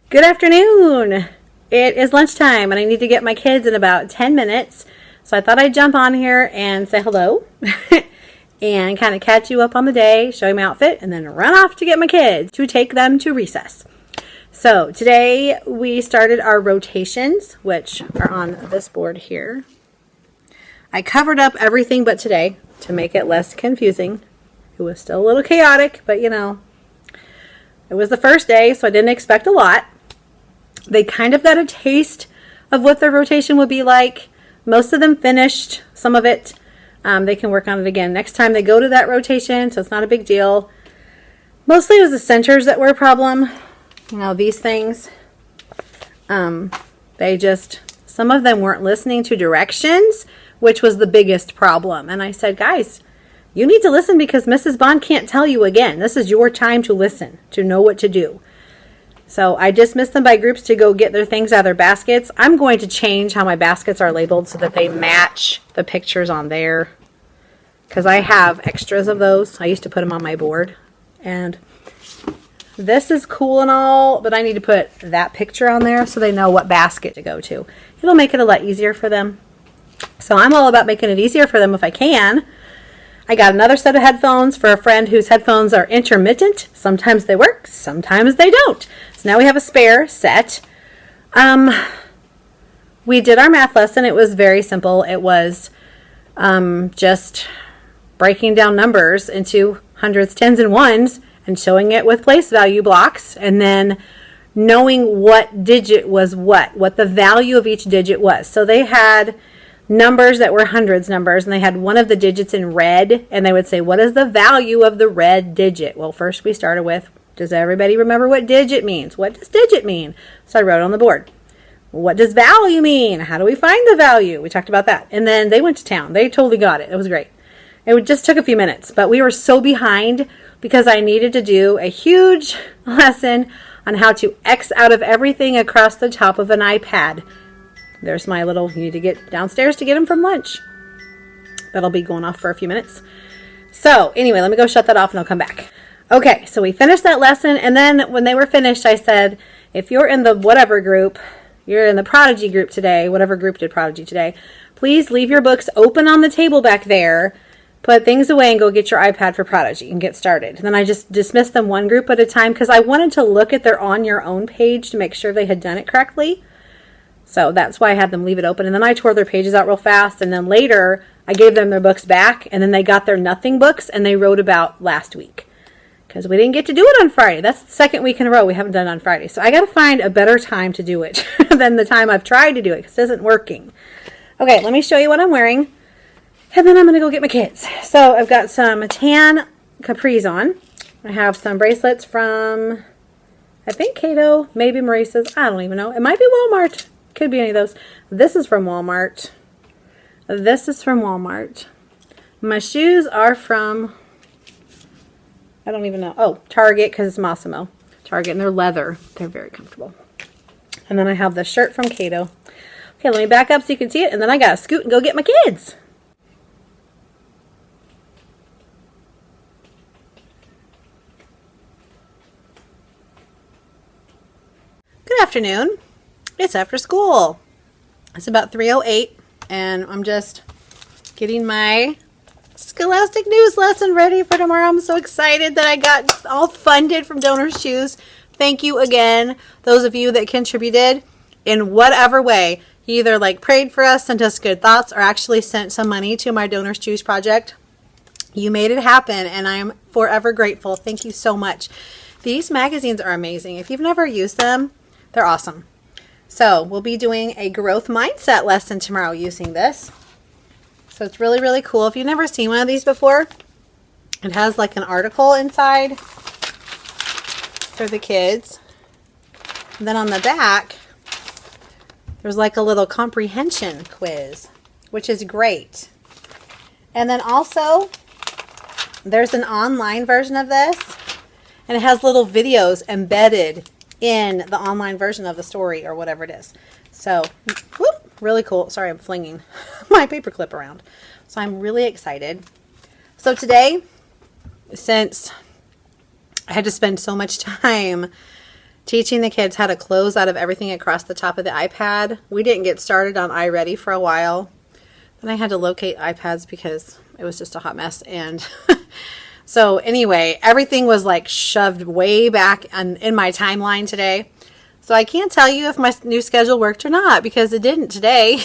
Good afternoon. It is lunchtime and I need to get my kids in about 10 minutes. So I thought I'd jump on here and say hello and kind of catch you up on the day, show you my outfit, and then run off to get my kids to take them to recess. So today we started our rotations, which are on this board here. I covered up everything but today to make it less confusing. It was still a little chaotic, but you know, it was the first day, so I didn't expect a lot. They kind of got a taste of what their rotation would be like. Most of them finished some of it. They can work on it again next time they go to that rotation, so it's not a big deal. Mostly it was the centers that were a problem. You know, these things, some of them weren't listening to directions, which was the biggest problem. And I said, guys, you need to listen because Mrs. Bond can't tell you again. This is your time to listen, to know what to do. So I dismissed them by groups to go get their things out of their baskets. I'm going to change how my baskets are labeled so that they match the pictures on there, because I have extras of those. I used to put them on my board. And this is cool and all, but I need to put that picture on there so they know what basket to go to. It'll make it a lot easier for them. So I'm all about making it easier for them if I can. I got another set of headphones for a friend whose headphones are intermittent. Sometimes they work, sometimes they don't. So now we have a spare set. We did our math lesson. It was very simple. It was just breaking down numbers into hundreds, tens, and ones and showing it with place value blocks, and then knowing what digit was what the value of each digit was. So they had numbers that were hundreds numbers, and they had one of the digits in red, and they would say, what is the value of the red digit? Well, first we started with, does everybody remember what digit means? What does digit mean? So I wrote it on the board. What does value mean? How do we find the value? We talked about that. And then they went to town. They totally got it. It was great. It just took a few minutes, but we were so behind because I needed to do a huge lesson on how to X out of everything across the top of an iPad. There's my little, you need to get downstairs to get him from lunch. That'll be going off for a few minutes. So anyway, let me go shut that off and I'll come back. Okay, so we finished that lesson, and then when they were finished, I said, if you're in the whatever group, you're in the Prodigy group today, whatever group did Prodigy today, please leave your books open on the table back there, put things away, and go get your iPad for Prodigy and get started. And then I just dismissed them one group at a time because I wanted to look at their on your own page to make sure they had done it correctly. So that's why I had them leave it open. And then I tore their pages out real fast. And then later, I gave them their books back. And then they got their nothing books. And they wrote about last week. Because we didn't get to do it on Friday. That's the second week in a row we haven't done it on Friday. So I got to find a better time to do it than the time I've tried to do it. Because it isn't working. Okay, let me show you what I'm wearing. And then I'm going to go get my kids. So I've got some tan capris on. I have some bracelets from, I think, Cato. Maybe Maurice's. I don't even know. It might be Walmart. Could be any of those. This is from Walmart. This is from Walmart. My shoes are from, I don't even know. Oh, Target, because it's Massimo. Target, and they're leather. They're very comfortable. And then I have the shirt from Cato. Okay, let me back up so you can see it, and then I gotta scoot and go get my kids. Good afternoon. It's after school. It's about 3:08, and I'm just getting my Scholastic News lesson ready for tomorrow. I'm so excited that I got all funded from Donors Choose. Thank you again, those of you that contributed in whatever way. You either prayed for us, sent us good thoughts, or actually sent some money to my Donors Choose project. You made it happen, and I am forever grateful. Thank you so much. These magazines are amazing. If you've never used them, they're awesome. So we'll be doing a growth mindset lesson tomorrow using this. So it's really, really cool. If you've never seen one of these before, it has an article inside for the kids. And then on the back, there's a little comprehension quiz, which is great. And then also, there's an online version of this, and it has little videos embedded in the online version of the story or whatever it is. So, whoop, really cool. Sorry, I'm flinging my paperclip around. So I'm really excited. So today, since I had to spend so much time teaching the kids how to close out of everything across the top of the iPad. We didn't get started on iReady for a while. Then I had to locate iPads because it was just a hot mess. And so anyway, everything was like shoved way back in my timeline today. So I can't tell you if my new schedule worked or not because it didn't today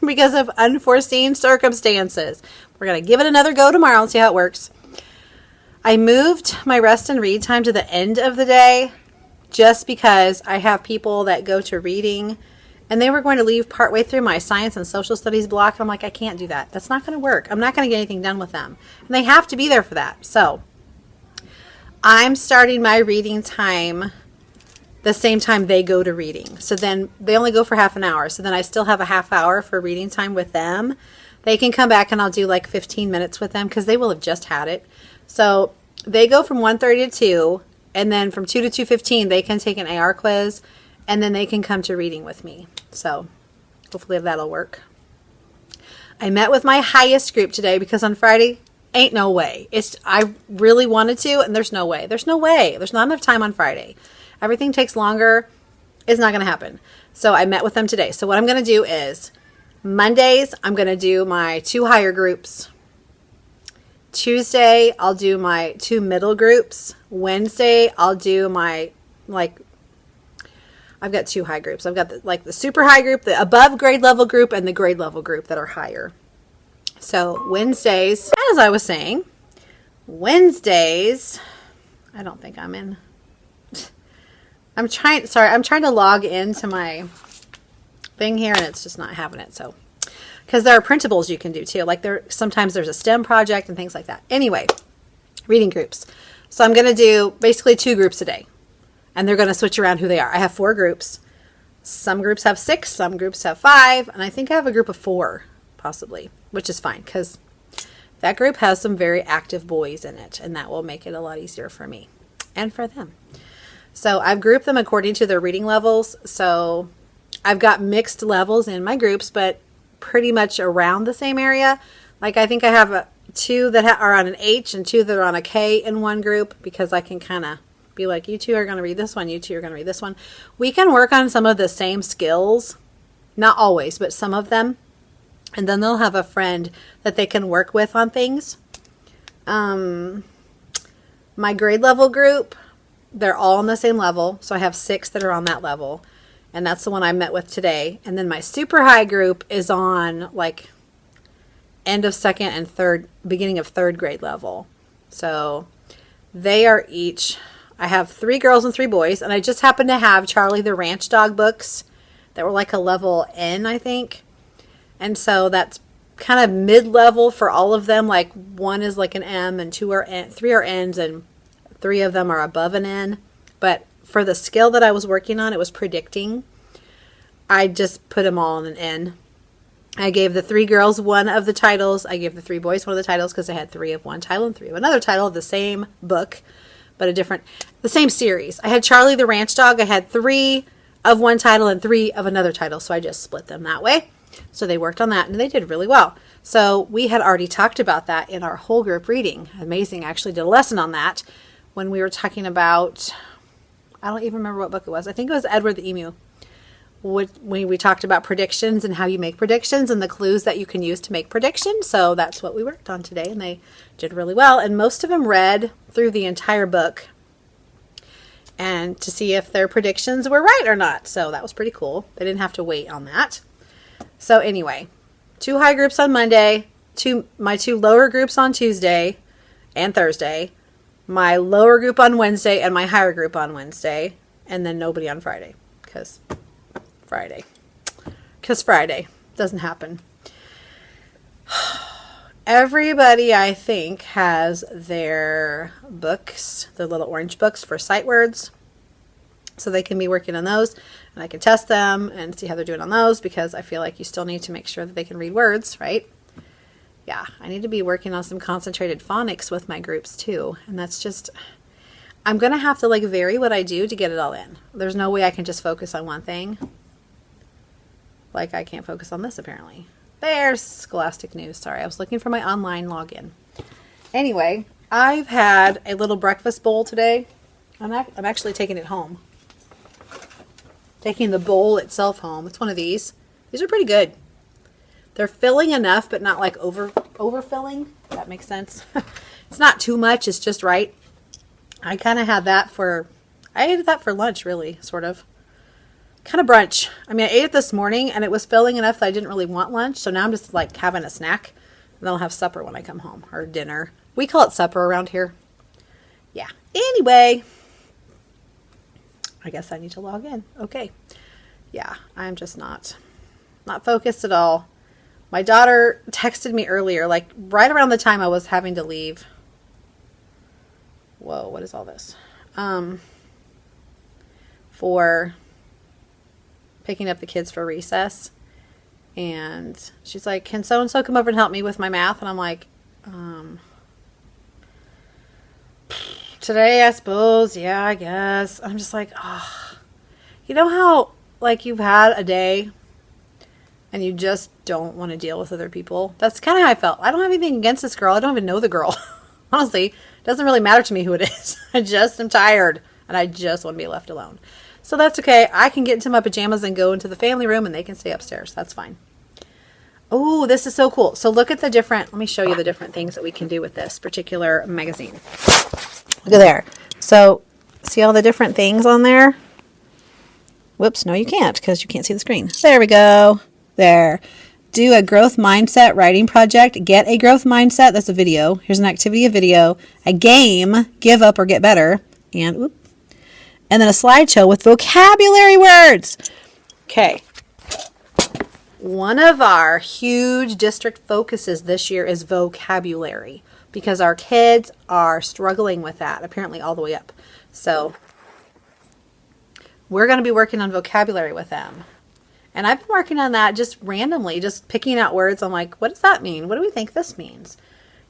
because of unforeseen circumstances. We're going to give it another go tomorrow and see how it works. I moved my rest and read time to the end of the day just because I have people that go to reading and they were going to leave partway through my science and social studies block. And I'm like, I can't do that. That's not going to work. I'm not going to get anything done with them. And they have to be there for that. So I'm starting my reading time the same time they go to reading. So then they only go for half an hour. So then I still have a half hour for reading time with them. They can come back and I'll do like 15 minutes with them because they will have just had it. So they go from 1:30 to 2, and then from 2 to 2:15 they can take an AR quiz, and then they can come to reading with me. So hopefully that'll work. I met with my highest group today because on Friday, ain't no way. I really wanted to, and there's no way. There's no way. There's not enough time on Friday. Everything takes longer. It's not going to happen. So I met with them today. So what I'm going to do is Mondays, I'm going to do my 2 higher groups. Tuesday, I'll do my 2 middle groups. Wednesday, I'll do my, I've got 2 high groups. I've got the super high group, the above grade level group, and the grade level group that are higher. So Wednesdays, as I was saying, Wednesdays, I don't think I'm in. I'm trying to log into my thing here and it's just not having it. So, because there are printables you can do too. Like sometimes there's a STEM project and things like that. Anyway, reading groups. So I'm going to do basically 2 groups a day and they're going to switch around who they are. I have 4 groups. Some groups have 6, some groups have 5, and I think I have a group of 4 possibly, which is fine because that group has some very active boys in it and that will make it a lot easier for me and for them. So I've grouped them according to their reading levels. So I've got mixed levels in my groups, but pretty much around the same area. Like I think I have 2 that are on an H and 2 that are on a K in one group because I can kind of be like, you 2 are going to read this one, you 2 are going to read this one. We can work on some of the same skills, not always, but some of them. And then they'll have a friend that they can work with on things. My grade level group, they're all on the same level. So I have 6 that are on that level. And that's the one I met with today. And then my super high group is on like end of 2nd and 3rd, beginning of 3rd grade level. So they are each, I have 3 girls and 3 boys. And I just happen to have Charlie the Ranch Dog books that were like a level N, I think. And so that's kind of mid-level for all of them. Like 1 is like an M and 3 are N's and 3 of them are above an N. But for the skill that I was working on, it was predicting. I just put them all in an N. I gave the 3 girls 1 of the titles. I gave the 3 boys 1 of the titles because I had 3 of one title and 3 of another title of the same book, but the same series. I had Charlie the Ranch Dog. I had 3 of one title and 3 of another title. So I just split them that way. So they worked on that and they did really well. So we had already talked about that in our whole group reading. Amazing. I actually did a lesson on that when we were talking about, I don't even remember what book it was. I think it was Edward the Emu. When we talked about predictions and how you make predictions and the clues that you can use to make predictions. So that's what we worked on today and they did really well. And most of them read through the entire book and to see if their predictions were right or not. So that was pretty cool. They didn't have to wait on that. So anyway, 2 high groups on Monday, my 2 lower groups on Tuesday and Thursday, my lower group on Wednesday and my higher group on Wednesday, and then nobody on Friday because Friday doesn't happen. Everybody, I think, has their books, the little orange books for sight words. So they can be working on those and I can test them and see how they're doing on those because I feel like you still need to make sure that they can read words, right? Yeah, I need to be working on some concentrated phonics with my groups too. And that's just, I'm going to have to vary what I do to get it all in. There's no way I can just focus on one thing. Like I can't focus on this apparently. There's Scholastic News. Sorry, I was looking for my online login. Anyway, I've had a little breakfast bowl today. I'm actually taking it home. taking the bowl itself home. It's one of these. These are pretty good. They're filling enough, but not like overfilling. If that makes sense. It's not too much. It's just right. I kind of had that I ate that for lunch, really, sort of. Kind of brunch. I mean, I ate it this morning, and it was filling enough that I didn't really want lunch. So now I'm just like having a snack. And then I'll have supper when I come home, or dinner. We call it supper around here. Yeah. Anyway, I guess I need to log in. Okay. Yeah, I'm just not focused at all. My daughter texted me earlier, like right around the time I was having to leave. Whoa, what is all this? For picking up the kids for recess. And she's like, can so-and-so come over and help me with my math? And I'm like, today, I suppose. Yeah, I guess. I'm just like, oh, you know how like you've had a day and you just don't want to deal with other people? That's kind of how I felt. I don't have anything against this girl. I don't even know the girl. Honestly, it doesn't really matter to me who it is. I just am tired and I just want to be left alone. So that's okay. I can get into my pajamas and go into the family room and they can stay upstairs. That's fine. Oh, this is so cool. So look at the different, let me show you the different things that we can do with this particular magazine. Look at there. So see all the different things on there? Whoops, no you can't because you can't see the screen. There we go. There. Do a growth mindset writing project. Get a growth mindset. That's a video. Here's an activity, a video, a game, give up or get better, and then a slideshow with vocabulary words. Okay. One of our huge district focuses this year is vocabulary because our kids are struggling with that, apparently all the way up. So we're going to be working on vocabulary with them. And I've been working on that just randomly, just picking out words. I'm like, what does that mean? What do we think this means?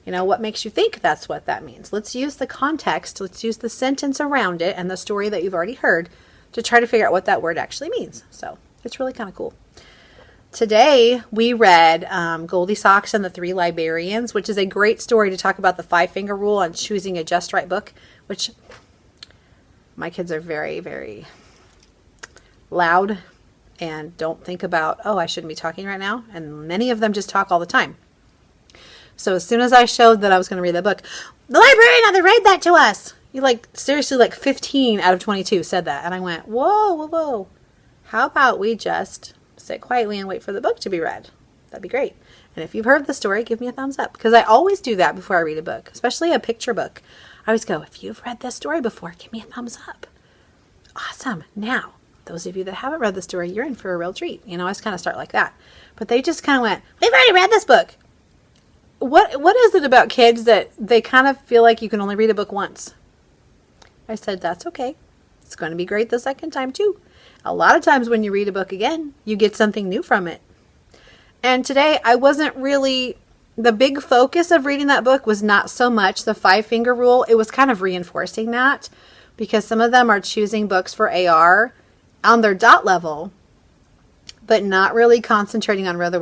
You know, what makes you think that's what that means? Let's use the context. Let's use the sentence around it and the story that you've already heard to try to figure out what that word actually means. So it's really kind of cool. Today we read Goldilocks and the Three Librarians, which is a great story to talk about the 5-finger rule on choosing a just right book, which my kids are very, very loud and don't think about, oh, I shouldn't be talking right now. And many of them just talk all the time. So as soon as I showed that I was going to read that book, the librarian had to read that to us. You seriously 15 out of 22 said that. And I went, whoa, whoa, whoa. How about we just sit quietly and wait for the book to be read? That'd be great. And if you've heard the story, give me a thumbs up. Because I always do that before I read a book, especially a picture book. I always go, if you've read this story before, give me a thumbs up. Awesome. Now, those of you that haven't read the story, you're in for a real treat. You know, I just kind of start like that. But they just kind of went, we've already read this book. What is it about kids that they kind of feel like you can only read a book once? I said, that's okay. It's going to be great the second time too. A lot of times when you read a book again, you get something new from it. And today I wasn't really, the big focus of reading that book was not so much the 5-finger rule. It was kind of reinforcing that because some of them are choosing books for AR on their dot level, but not really concentrating on whether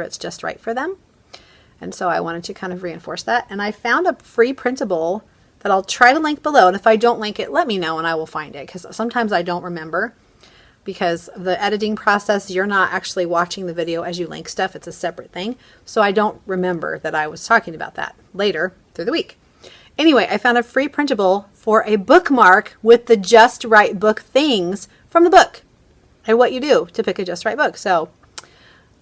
it's just right for them. And so I wanted to kind of reinforce that. And I found a free printable that I'll try to link below. And if I don't link it, let me know and I will find it. Because sometimes I don't remember. Because the editing process, you're not actually watching the video as you link stuff. It's a separate thing. So I don't remember that I was talking about that later through the week. Anyway, I found a free printable for a bookmark with the just right book things from the book. And what you do to pick a just right book. So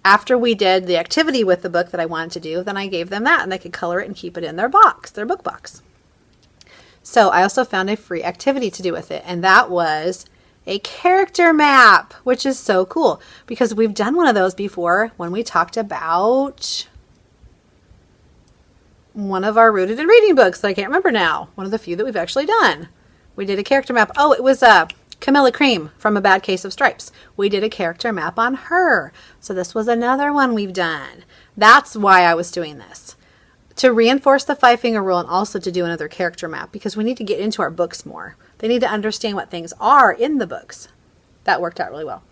after we did the activity with the book that I wanted to do, then I gave them that and they could color it and keep it in their box, their book box. So I also found a free activity to do with it, and that was a character map, which is so cool because we've done one of those before when we talked about one of our Rooted in Reading books that I can't remember now. One of the few that we've actually done. We did a character map. Oh, it was Camilla Cream from A Bad Case of Stripes. We did a character map on her. So this was another one we've done. That's why I was doing this. To reinforce the 5-finger rule and also to do another character map because we need to get into our books more. They need to understand what things are in the books. That worked out really well.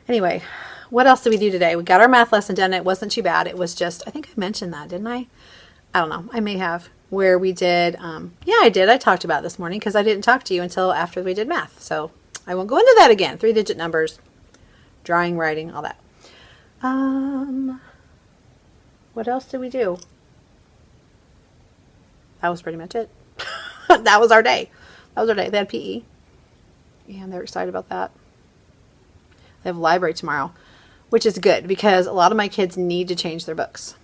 Anyway, what else did we do today? We got our math lesson done. It wasn't too bad. It was just, I think I mentioned that, didn't I? I don't know. I may have. where we did, yeah, I talked about it this morning because I didn't talk to you until after we did math. So I won't go into that again. 3-digit numbers, drawing, writing, all that. What else did we do? That was pretty much it. That was our day. That was our day. They had PE. And they're excited about that. They have library tomorrow, which is good because a lot of my kids need to change their books.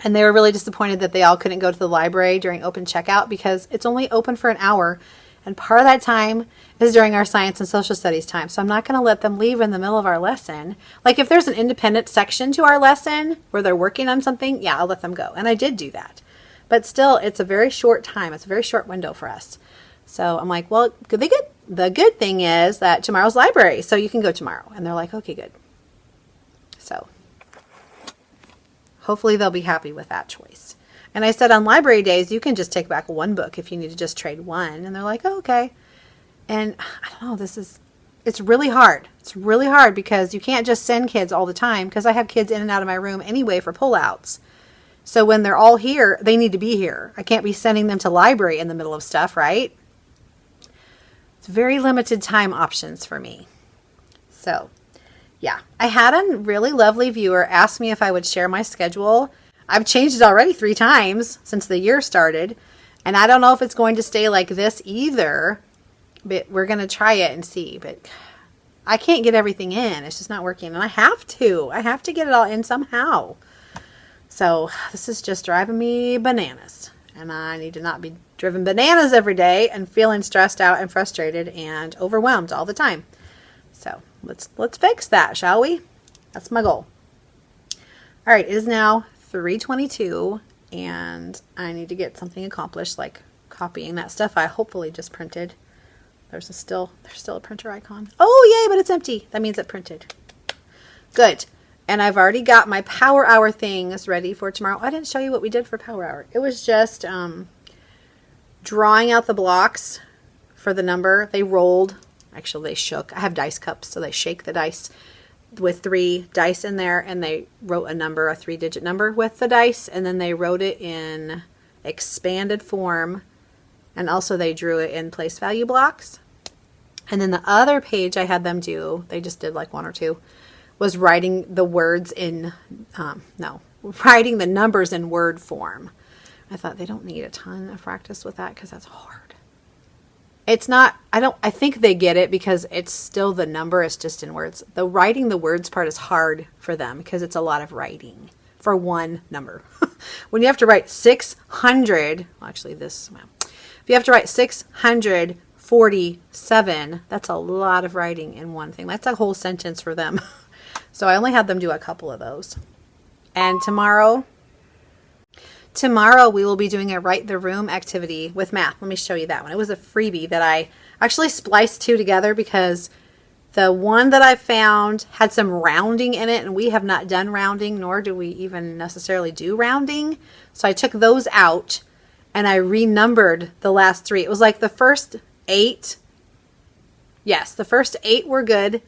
And they were really disappointed that they all couldn't go to the library during open checkout because it's only open for an hour. And part of that time is during our science and social studies time. So I'm not going to let them leave in the middle of our lesson. Like if there's an independent section to our lesson where they're working on something, yeah, I'll let them go. And I did do that. But still, it's a very short time. It's a very short window for us. So I'm like, well, the good thing is that tomorrow's library, so you can go tomorrow. And they're like, okay, good. So hopefully they'll be happy with that choice. And I said on library days, you can just take back one book if you need to just trade one. And they're like, oh, okay. And I don't know, it's really hard. It's really hard because you can't just send kids all the time because I have kids in and out of my room anyway for pullouts. So when they're all here, they need to be here. I can't be sending them to library in the middle of stuff, right? It's very limited time options for me. So, yeah. I had a really lovely viewer ask me if I would share my schedule. I've changed it already 3 times since the year started. And I don't know if it's going to stay like this either. But we're going to try it and see. But I can't get everything in. It's just not working. And I have to. I have to get it all in somehow. So this is just driving me bananas. And I need to not be driven bananas every day and feeling stressed out and frustrated and overwhelmed all the time. So let's fix that, shall we? That's my goal. All right, it is now 3:22 and I need to get something accomplished like copying that stuff I hopefully just printed. There's still a printer icon. Oh, yay, but it's empty. That means it printed. Good. And I've already got my power hour things ready for tomorrow. I didn't show you what we did for power hour. It was just drawing out the blocks for the number. They rolled. Actually, they shook. I have dice cups, so they shake the dice with 3 dice in there, and they wrote a number, a 3-digit number with the dice, and then they wrote it in expanded form, and also they drew it in place value blocks. And then the other page I had them do, they just did like 1 or 2, was writing the words in, writing the numbers in word form. I thought they don't need a ton of practice with that because that's hard. It's not, I think they get it because it's still the number, it's just in words. The writing the words part is hard for them because it's a lot of writing for one number. When you have to write 600, well, actually if you have to write 647, that's a lot of writing in one thing. That's a whole sentence for them. So I only had them do a couple of those. And tomorrow we will be doing a write the room activity with math. Let me show you that one. It was a freebie that I actually spliced 2 together because the one that I found had some rounding in it, and we have not done rounding, nor do we even necessarily do rounding. So I took those out and I renumbered the last 3. It was like the first 8. Yes, the first 8 were good.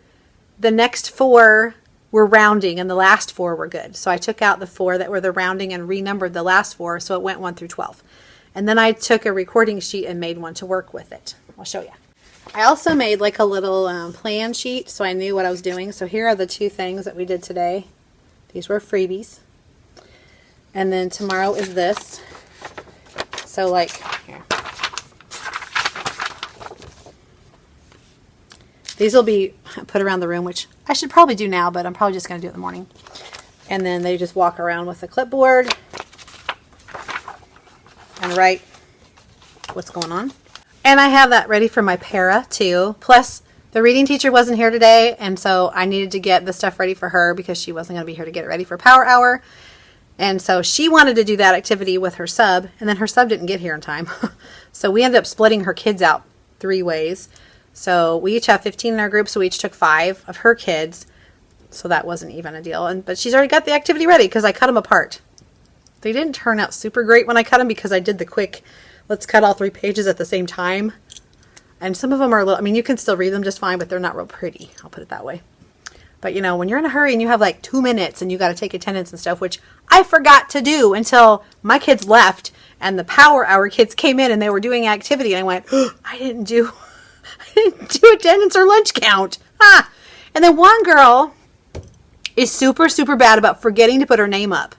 The next 4 were rounding and the last 4 were good. So I took out the 4 that were the rounding and renumbered the last 4, so it went 1 through 12. And then I took a recording sheet and made one to work with it. I'll show you. I also made like a little plan sheet so I knew what I was doing. So here are the 2 things that we did today. These were freebies. And then tomorrow is this. So like, here. These will be put around the room, which I should probably do now, but I'm probably just going to do it in the morning. And then they just walk around with the clipboard and write what's going on. And I have that ready for my para too. Plus, the reading teacher wasn't here today, and so I needed to get the stuff ready for her because she wasn't going to be here to get it ready for power hour. And so she wanted to do that activity with her sub, and then her sub didn't get here in time. So we ended up splitting her kids out 3 ways. So we each have 15 in our group, so we each took 5 of her kids. So that wasn't even a deal. But she's already got the activity ready because I cut them apart. They didn't turn out super great when I cut them because I did the quick, let's cut all 3 pages at the same time. And some of them are a little, I mean, you can still read them just fine, but they're not real pretty. I'll put it that way. But, you know, when you're in a hurry and you have like 2 minutes and you got to take attendance and stuff, which I forgot to do until my kids left and the power hour kids came in and they were doing activity. And I went, oh, I didn't do attendance or lunch count. Ah. And then one girl is super, super bad about forgetting to put her name up.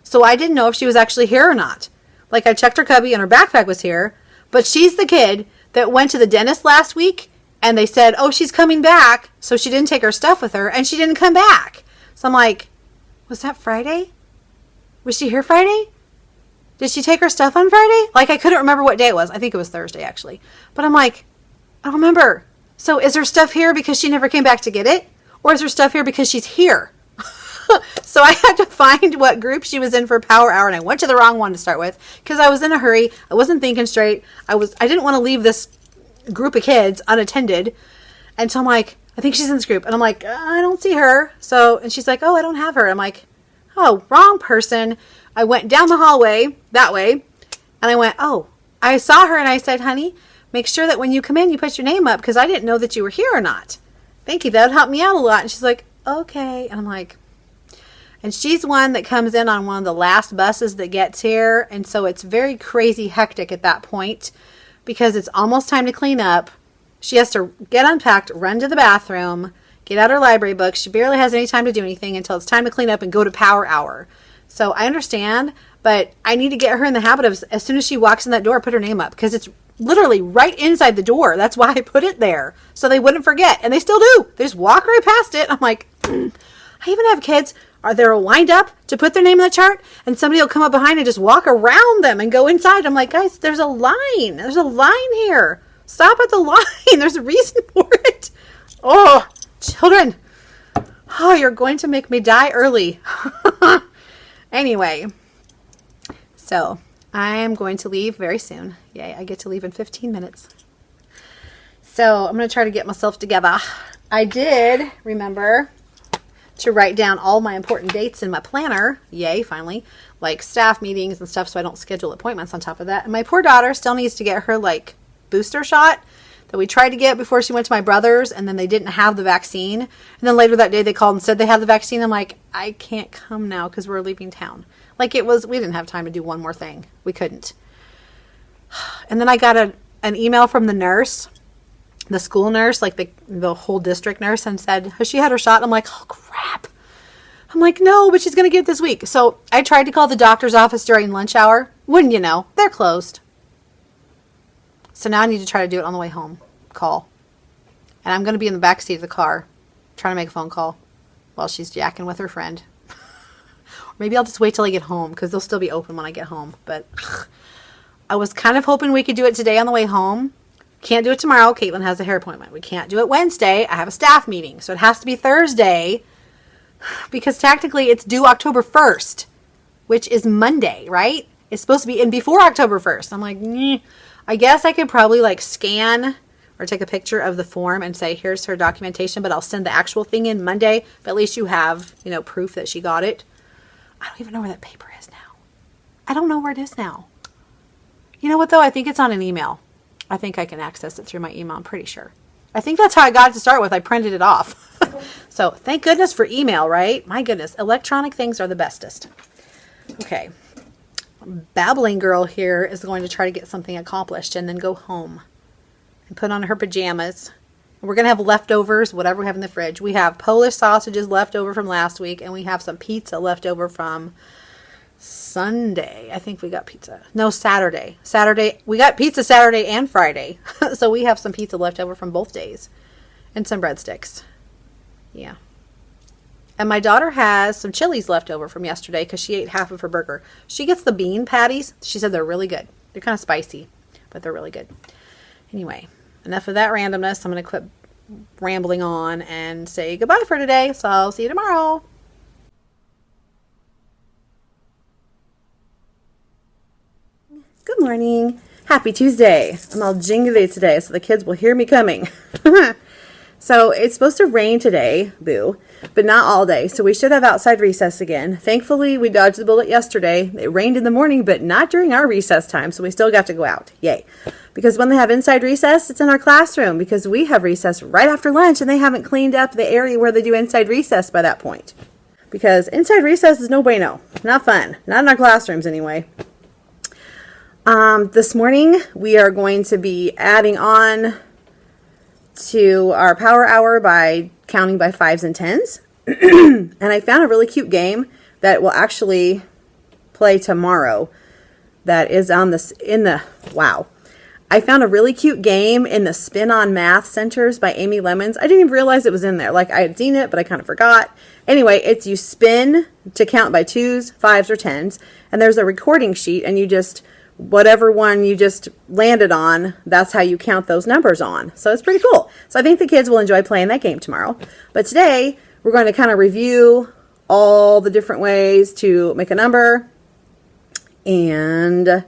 So I didn't know if she was actually here or not. Like, I checked her cubby and her backpack was here. But she's the kid that went to the dentist last week and they said, oh, she's coming back. So she didn't take her stuff with her and she didn't come back. So I'm like, was that Friday? Was she here Friday? Did she take her stuff on Friday? Like, I couldn't remember what day it was. I think it was Thursday, actually. But I'm like, I don't remember. So is her stuff here because she never came back to get it? Or is her stuff here because she's here? So I had to find what group she was in for power hour, and I went to the wrong one to start with because I was in a hurry. I wasn't thinking straight. I didn't want to leave this group of kids unattended. And so I'm like, I think she's in this group. And I'm like, I don't see her. And she's like, oh, I don't have her. I'm like, oh, wrong person. I went down the hallway that way, and I went, oh, I saw her, and I said, honey, make sure that when you come in, you put your name up because I didn't know that you were here or not. Thank you. That would help me out a lot. And she's like, okay. And I'm like, and she's one that comes in on one of the last buses that gets here. And so it's very crazy hectic at that point because it's almost time to clean up. She has to get unpacked, run to the bathroom, get out her library books. She barely has any time to do anything until it's time to clean up and go to power hour. So I understand, but I need to get her in the habit of, as soon as she walks in that door, put her name up because it's literally right inside the door. That's why I put it there so they wouldn't forget. And they still do. They just walk right past it. I'm like, I even have kids they're lined up to put their name in the chart and somebody will come up behind and just walk around them and go inside. I'm like, guys, there's a line. There's a line here. Stop at the line. There's a reason for it. Oh, children. Oh, you're going to make me die early. Anyway, so I am going to leave very soon. Yay, I get to leave in 15 minutes. So I'm going to try to get myself together. I did remember to write down all my important dates in my planner. Yay, finally. Like staff meetings and stuff so I don't schedule appointments on top of that. And my poor daughter still needs to get her like booster shot that we tried to get before she went to my brother's, and then they didn't have the vaccine. And then later that day they called and said they had the vaccine. I'm like, I can't come now because we're leaving town. Like we didn't have time to do one more thing. We couldn't. And then I got an email from the nurse, the school nurse, like the whole district nurse, and said, has she had her shot? I'm like, oh crap. I'm like, no, but she's going to get it this week. So I tried to call the doctor's office during lunch hour. Wouldn't you know, they're closed. So now I need to try to do it on the way home. Call. And I'm going to be in the back seat of the car trying to make a phone call while she's jacking with her friend. Or maybe I'll just wait till I get home because they'll still be open when I get home. But I was kind of hoping we could do it today on the way home. Can't do it tomorrow. Caitlin has a hair appointment. We can't do it Wednesday. I have a staff meeting. So it has to be Thursday because technically it's due October 1st, which is Monday, right? It's supposed to be in before October 1st. I'm like, I guess I could probably like scan or take a picture of the form and say, here's her documentation, but I'll send the actual thing in Monday. But at least you have, proof that she got it. I don't even know where that paper is now. I don't know where it is now. You know what though? I think it's on an email. I think I can access it through my email. I'm pretty sure. I think that's how I got it to start with. I printed it off. So thank goodness for email, right? My goodness. Electronic things are the bestest. Okay. Babbling girl here is going to try to get something accomplished and then go home and put on her pajamas. We're going to have leftovers, whatever we have in the fridge. We have Polish sausages left over from last week, and we have some pizza left over from Sunday. I think we got pizza. No, Saturday. We got pizza Saturday and Friday. So we have some pizza left over from both days and some breadsticks. Yeah. And my daughter has some chilies left over from yesterday because she ate half of her burger. She gets the bean patties. She said they're really good. They're kind of spicy, but they're really good. Anyway, enough of that randomness. I'm going to quit rambling on and say goodbye for today. So I'll see you tomorrow. Good morning. Happy Tuesday. I'm all jingly today, so the kids will hear me coming. So it's supposed to rain today, boo, but not all day. So we should have outside recess again. Thankfully, we dodged the bullet yesterday. It rained in the morning, but not during our recess time. So we still got to go out. Yay. Because when they have inside recess, it's in our classroom because we have recess right after lunch and they haven't cleaned up the area where they do inside recess by that point. Because inside recess is no bueno. Not fun. Not in our classrooms anyway. This morning, we are going to be adding on to our power hour by counting by 5s and 10s. And I found a really cute game that will actually play tomorrow that is on this wow. I found a really cute game in the Spin on Math Centers by Amy Lemons. I didn't even realize it was in there. Like, I had seen it, but I kind of forgot. Anyway, it's you spin to count by 2s, 5s, or 10s, and there's a recording sheet, and you just, whatever one you just landed on, that's how you count those numbers on. So it's pretty cool. So I think the kids will enjoy playing that game tomorrow. But today, we're going to kind of review all the different ways to make a number, and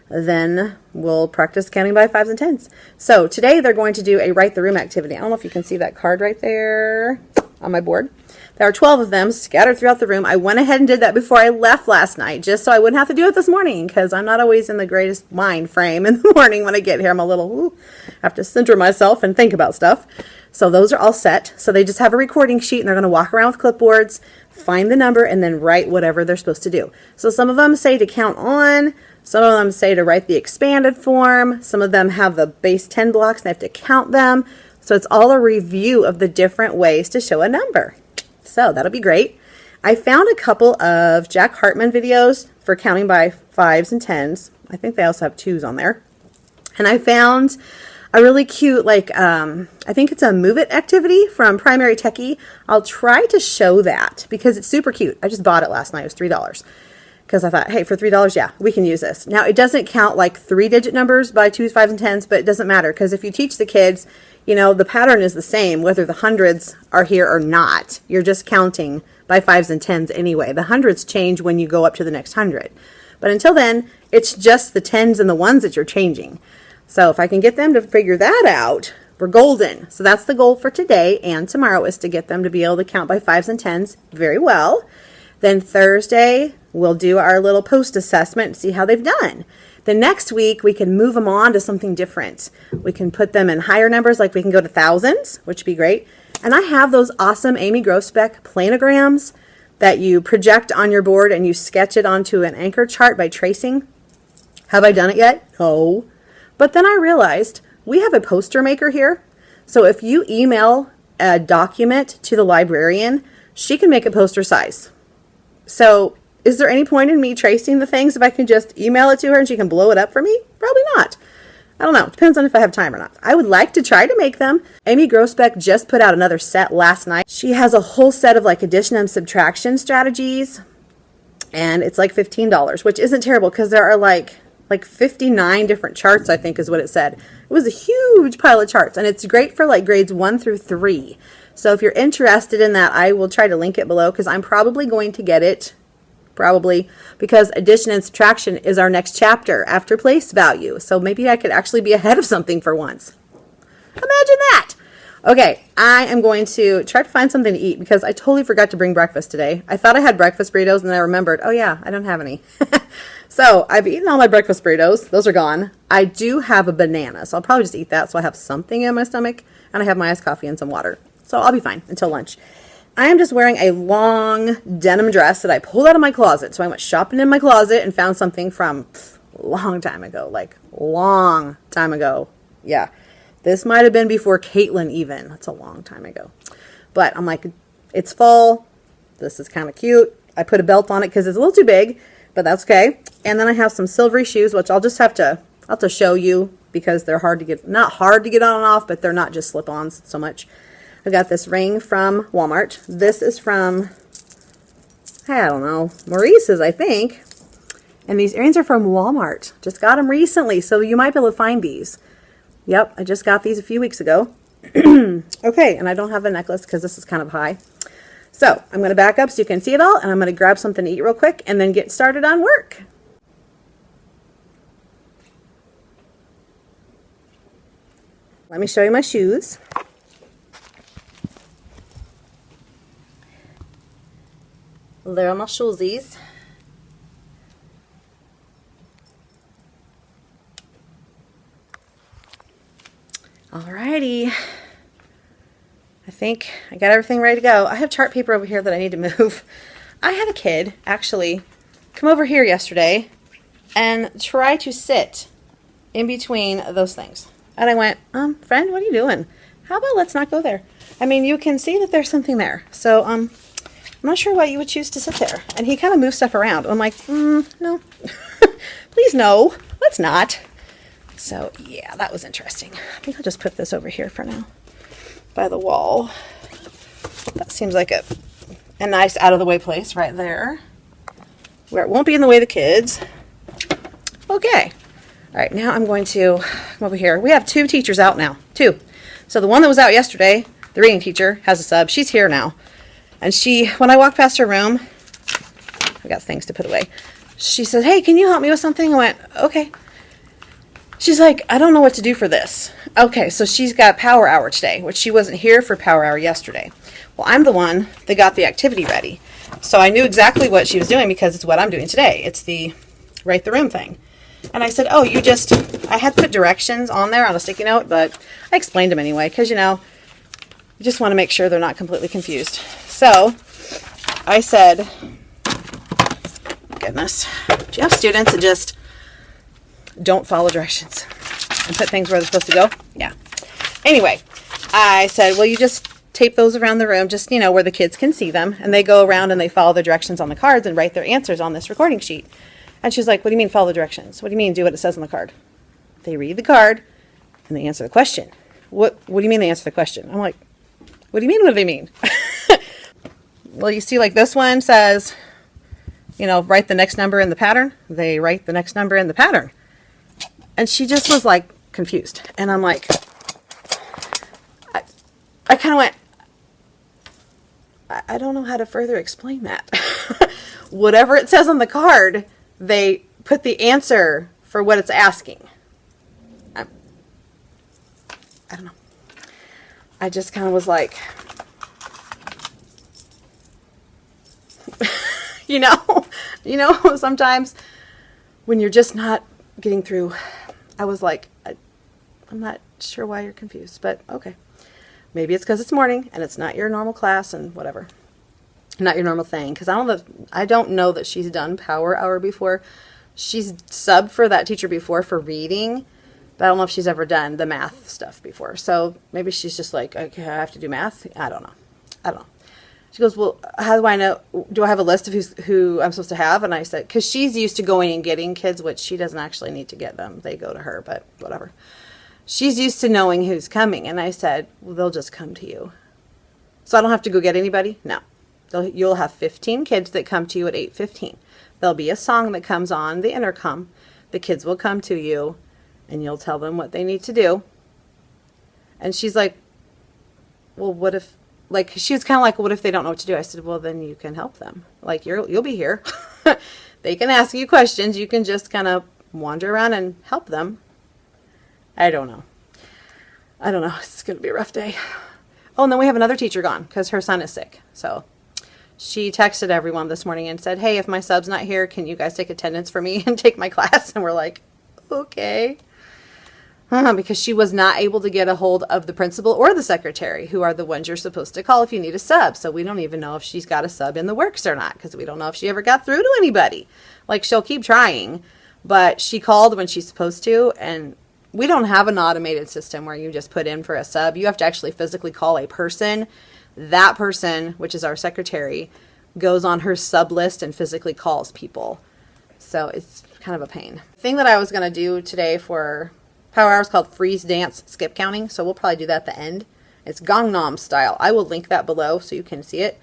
then we'll practice counting by 5s and 10s. So today they're going to do a write the room activity. I don't know if you can see that card right there on my board. There are 12 of them scattered throughout the room. I went ahead and did that before I left last night just so I wouldn't have to do it this morning because I'm not always in the greatest mind frame in the morning when I get here. I'm a little, have to center myself and think about stuff. So those are all set. So they just have a recording sheet and they're going to walk around with clipboards, find the number, and then write whatever they're supposed to do. So some of them say to count on. Some of them say to write the expanded form. Some of them have the base 10 blocks and they have to count them. So it's all a review of the different ways to show a number. So that'll be great. I found a couple of Jack Hartman videos for counting by 5s and 10s. I think they also have 2s on there. And I found a really cute, like, I think it's a Move It activity from Primary Techie. I'll try to show that because it's super cute. I just bought it last night. It was $3. Because I thought, hey, for $3, yeah, we can use this. Now, it doesn't count like 3-digit numbers by 2s, 5s, and 10s, but it doesn't matter. Because if you teach the kids, you know, the pattern is the same, whether the hundreds are here or not. You're just counting by 5s and 10s anyway. The hundreds change when you go up to the next 100. But until then, it's just the 10s and the 1s that you're changing. So if I can get them to figure that out, we're golden. So that's the goal for today and tomorrow is to get them to be able to count by 5s and 10s very well. Then Thursday, we'll do our little post assessment and see how they've done. The next week, we can move them on to something different. We can put them in higher numbers, like we can go to thousands, which would be great. And I have those awesome Amy Grosbeck planograms that you project on your board and you sketch it onto an anchor chart by tracing. Have I done it yet? No. But then I realized we have a poster maker here. So if you email a document to the librarian, she can make it poster size. So is there any point in me tracing the things if I can just email it to her and she can blow it up for me? Probably not. I don't know. Depends on if I have time or not. I would like to try to make them. Amy Grosbeck just put out another set last night. She has a whole set of like addition and subtraction strategies. And it's like $15, which isn't terrible because there are like 59 different charts, I think is what it said. It was a huge pile of charts. And it's great for like grades 1 through 3. So if you're interested in that, I will try to link it below because I'm probably going to get it. Probably because addition and subtraction is our next chapter after place value. So maybe I could actually be ahead of something for once. Imagine that. Okay, I am going to try to find something to eat because I totally forgot to bring breakfast today. I thought I had breakfast burritos and then I remembered, oh yeah, I don't have any. So I've eaten all my breakfast burritos. Those are gone. I do have a banana, so I'll probably just eat that so I have something in my stomach and I have my iced coffee and some water. So I'll be fine until lunch. I am just wearing a long denim dress that I pulled out of my closet. So I went shopping in my closet and found something from a long time ago. Like, long time ago. Yeah. This might have been before Caitlin even. That's a long time ago. But I'm like, it's fall. This is kind of cute. I put a belt on it because it's a little too big, but that's okay. And then I have some silvery shoes, which I'll have to show you because they're hard to get, not hard to get on and off, but they're not just slip-ons so much. I got this ring from Walmart. This is from, I don't know, Maurice's, I think. And these earrings are from Walmart. Just got them recently, so you might be able to find these. Yep, I just got these a few weeks ago. Okay, and I don't have a necklace because this is kind of high. So I'm going to back up so you can see it all, and I'm going to grab something to eat real quick and then get started on work. Let me show you my shoes. There are my shoesies. Alrighty. I think I got everything ready to go. I have chart paper over here that I need to move. I had a kid actually come over here yesterday and try to sit in between those things. And I went, friend, what are you doing? How about let's not go there? I mean, you can see that there's something there. So, I'm not sure why you would choose to sit there. And he kind of moved stuff around. I'm like, no. Please no, let's not. So, yeah, that was interesting. I think I'll just put this over here for now by the wall. That seems like a nice out-of-the-way place right there where it won't be in the way of the kids. Okay. All right, now I'm going to come over here. We have 2 teachers out now. 2. So the one that was out yesterday, the reading teacher, has a sub. She's here now. And when I walked past her room, I got things to put away. She said, hey, can you help me with something? I went, okay. She's like, I don't know what to do for this. Okay, so she's got power hour today, which she wasn't here for power hour yesterday. Well, I'm the one that got the activity ready. So I knew exactly what she was doing because it's what I'm doing today. It's the write the room thing. And I said, oh, I had put directions on there on a sticky note, but I explained them anyway because, you just want to make sure they're not completely confused. So I said, goodness, do you have students that just don't follow directions and put things where they're supposed to go? Yeah. Anyway, I said, well, you just tape those around the room, just, where the kids can see them. And they go around and they follow the directions on the cards and write their answers on this recording sheet. And she's like, what do you mean follow the directions? What do you mean do what it says on the card? They read the card and they answer the question. What do you mean they answer the question? I'm like, what do you mean what do they mean? Well, you see, like this one says, write the next number in the pattern. They write the next number in the pattern. And she just was like confused. And I'm like, I kind of went, I don't know how to further explain that. Whatever it says on the card, they put the answer for what it's asking. I don't know. I just kind of was like, sometimes when you're just not getting through, I was like, I'm not sure why you're confused, but okay. Maybe it's because it's morning and it's not your normal class and whatever. Not your normal thing. Because I don't know that she's done power hour before. She's subbed for that teacher before for reading, but I don't know if she's ever done the math stuff before. So maybe she's just like, okay, I have to do math. I don't know. She goes, well, how do I know? Do I have a list of who I'm supposed to have? And I said, because she's used to going and getting kids, which she doesn't actually need to get them. They go to her, but whatever. She's used to knowing who's coming. And I said, well, they'll just come to you. So I don't have to go get anybody? No. You'll have 15 kids that come to you at 8:15. There'll be a song that comes on the intercom. The kids will come to you, and you'll tell them what they need to do. And she's like, well, what if, like, she was kind of like, what if they don't know what to do? I said, well, then you can help them. Like, you'll be here. They can ask you questions. You can just kind of wander around and help them. I don't know. It's going to be a rough day. Oh, and then we have another teacher gone because her son is sick. So she texted everyone this morning and said, hey, if my sub's not here, can you guys take attendance for me and take my class? And we're like, okay. Because she was not able to get a hold of the principal or the secretary, who are the ones you're supposed to call if you need a sub. So we don't even know if she's got a sub in the works or not, because we don't know if she ever got through to anybody. Like, she'll keep trying, but she called when she's supposed to, and we don't have an automated system where you just put in for a sub. You have to actually physically call a person. That person, which is our secretary, goes on her sub list and physically calls people. So it's kind of a pain. The thing that I was going to do today for power hour is called freeze dance skip counting. So we'll probably do that at the end. It's Gangnam style. I will link that below so you can see it.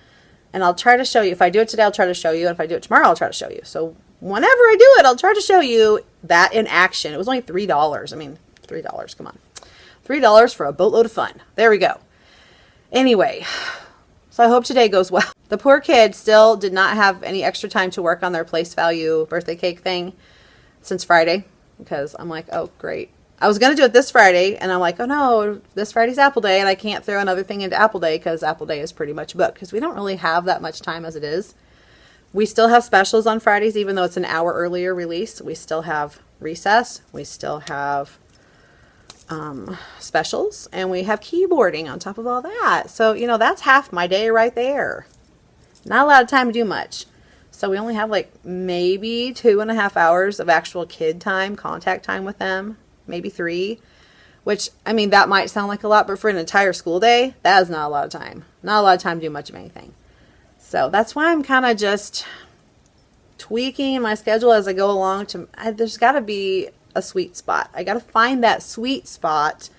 And I'll try to show you. If I do it today, I'll try to show you. And if I do it tomorrow, I'll try to show you. So whenever I do it, I'll try to show you that in action. It was only $3. I mean, $3. Come on. $3 for a boatload of fun. There we go. Anyway, so I hope today goes well. The poor kid still did not have any extra time to work on their place value birthday cake thing since Friday, because I'm like, oh, great. I was going to do it this Friday, and I'm like, oh no, this Friday's Apple Day, and I can't throw another thing into Apple Day because Apple Day is pretty much booked, because we don't really have that much time as it is. We still have specials on Fridays, even though it's an hour earlier release. We still have recess. We still have specials, and we have keyboarding on top of all that. So, you know, that's half my day right there. Not a lot of time to do much. So we only have like maybe 2.5 hours of actual kid time, contact time with them, maybe 3, which, I mean, that might sound like a lot, but for an entire school day, that is not a lot of time. Not a lot of time to do much of anything. So that's why I'm kind of just tweaking my schedule as I go along. There's got to be a sweet spot. I got to find that sweet spot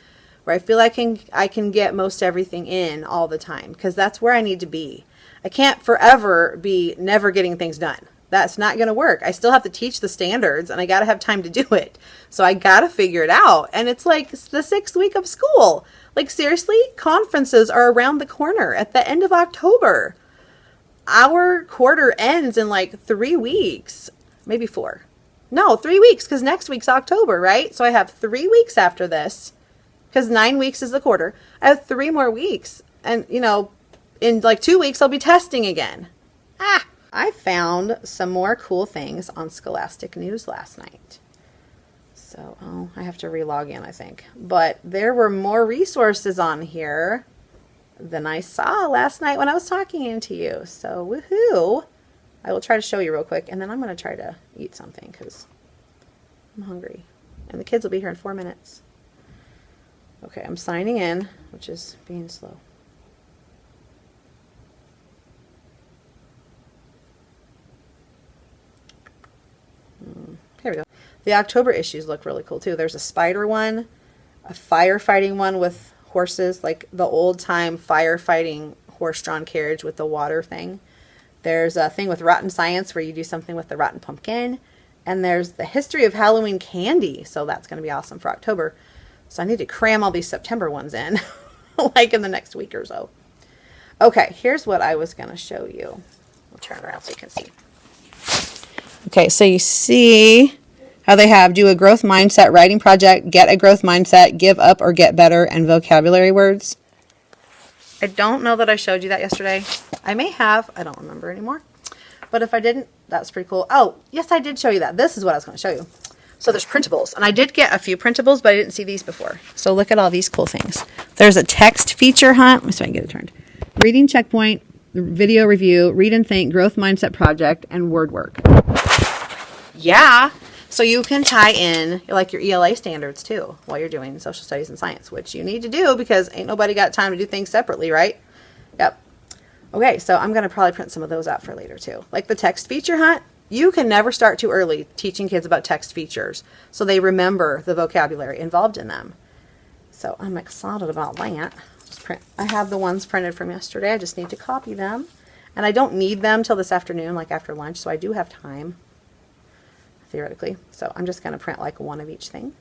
where I feel I can get most everything in all the time, because that's where I need to be. I can't forever be never getting things done. That's not going to work. I still have to teach the standards, and I got to have time to do it. So I got to figure it out. And it's like the 6th week of school. Like, seriously, conferences are around the corner at the end of October. Our quarter ends in like 3 weeks, maybe 4. No, 3 weeks, because next week's October, right? So I have 3 weeks after this, because 9 weeks is the quarter. I have 3 more weeks. And, you know, in like 2 weeks, I'll be testing again. I found some more cool things on Scholastic News last night. So, I have to re-log in, I think. But there were more resources on here than I saw last night when I was talking to you. So, woohoo! I will try to show you real quick, and then I'm going to try to eat something because I'm hungry. And the kids will be here in 4 minutes. Okay, I'm signing in, which is being slow. Here we go. The October issues look really cool too. There's a spider one, a firefighting one with horses, like the old time firefighting horse-drawn carriage with the water thing. There's a thing with rotten science where you do something with the rotten pumpkin. And there's the history of Halloween candy. So that's going to be awesome for October. So I need to cram all these September ones in, like in the next week or so. Okay, here's what I was going to show you. I'll turn around so you can see. Okay, so you see how they have do a growth mindset writing project, get a growth mindset, give up or get better, and vocabulary words. I don't know that I showed you that yesterday. I may have. I don't remember anymore. But if I didn't, that's pretty cool. Oh, yes, I did show you that. This is what I was going to show you. So there's printables. And I did get a few printables, but I didn't see these before. So look at all these cool things. There's a text feature hunt. Let me see if I can get it turned. Reading checkpoint, video review, read and think, growth mindset project, and word work. Yeah. So you can tie in like your ELA standards too while you're doing social studies and science, which you need to do because ain't nobody got time to do things separately, right? Yep. Okay, so I'm going to probably print some of those out for later too. Like the text feature hunt, you can never start too early teaching kids about text features so they remember the vocabulary involved in them. So I'm excited about that. I have the ones printed from yesterday. I just need to copy them. And I don't need them till this afternoon, like after lunch, so I do have time, theoretically. So I'm just going to print like one of each thing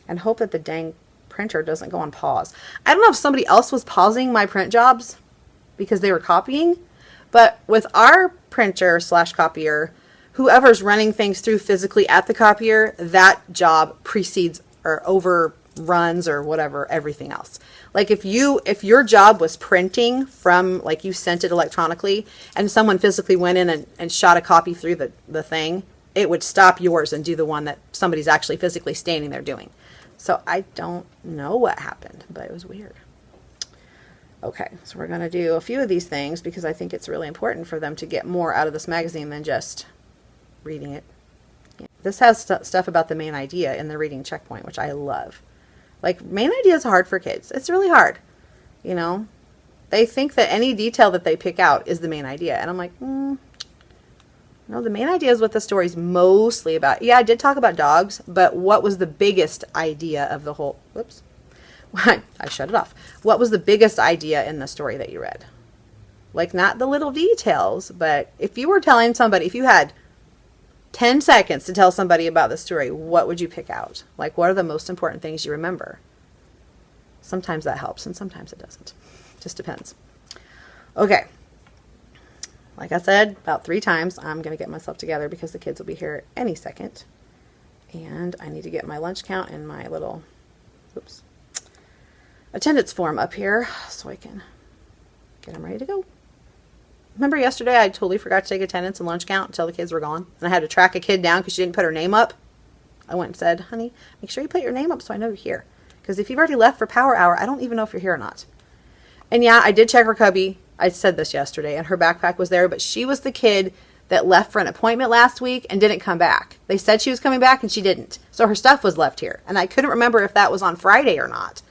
and hope that the dang printer doesn't go on pause. I don't know if somebody else was pausing my print jobs because they were copying, but with our printer / copier, whoever's running things through physically at the copier, that job precedes or overruns or whatever everything else. Like if your job was printing from, like you sent it electronically and someone physically went in and shot a copy through the thing, it would stop yours and do the one that somebody's actually physically standing there doing. So I don't know what happened, but it was weird. Okay, so we're going to do a few of these things because I think it's really important for them to get more out of this magazine than just reading it. Yeah. This has stuff about the main idea in the reading checkpoint, which I love. Like, main idea is hard for kids. It's really hard, you know. They think that any detail that they pick out is the main idea. And I'm like, no, the main idea is what the story's mostly about. Yeah, I did talk about dogs, but what was the biggest idea of the whole... Whoops. I shut it off. What was the biggest idea in the story that you read? Like, not the little details, but if you were telling somebody, if you had 10 seconds to tell somebody about the story, what would you pick out? Like, what are the most important things you remember? Sometimes that helps, and sometimes it doesn't. Just depends. Okay. Like I said, about 3 times, I'm going to get myself together because the kids will be here any second. And I need to get my lunch count and my little... Oops. Attendance form up here so I can get them ready to go. remember yesterday I totally forgot to take attendance and lunch count until the kids were gone. And I had to track a kid down because she didn't put her name up. I went and said, honey, make sure you put your name up so I know you're here. Because if you've already left for power hour, I don't even know if you're here or not. And yeah, I did check her cubby. I said this yesterday, and her backpack was there, but she was the kid that left for an appointment last week and didn't come back. They said she was coming back and she didn't. So her stuff was left here. And I couldn't remember if that was on Friday or not. So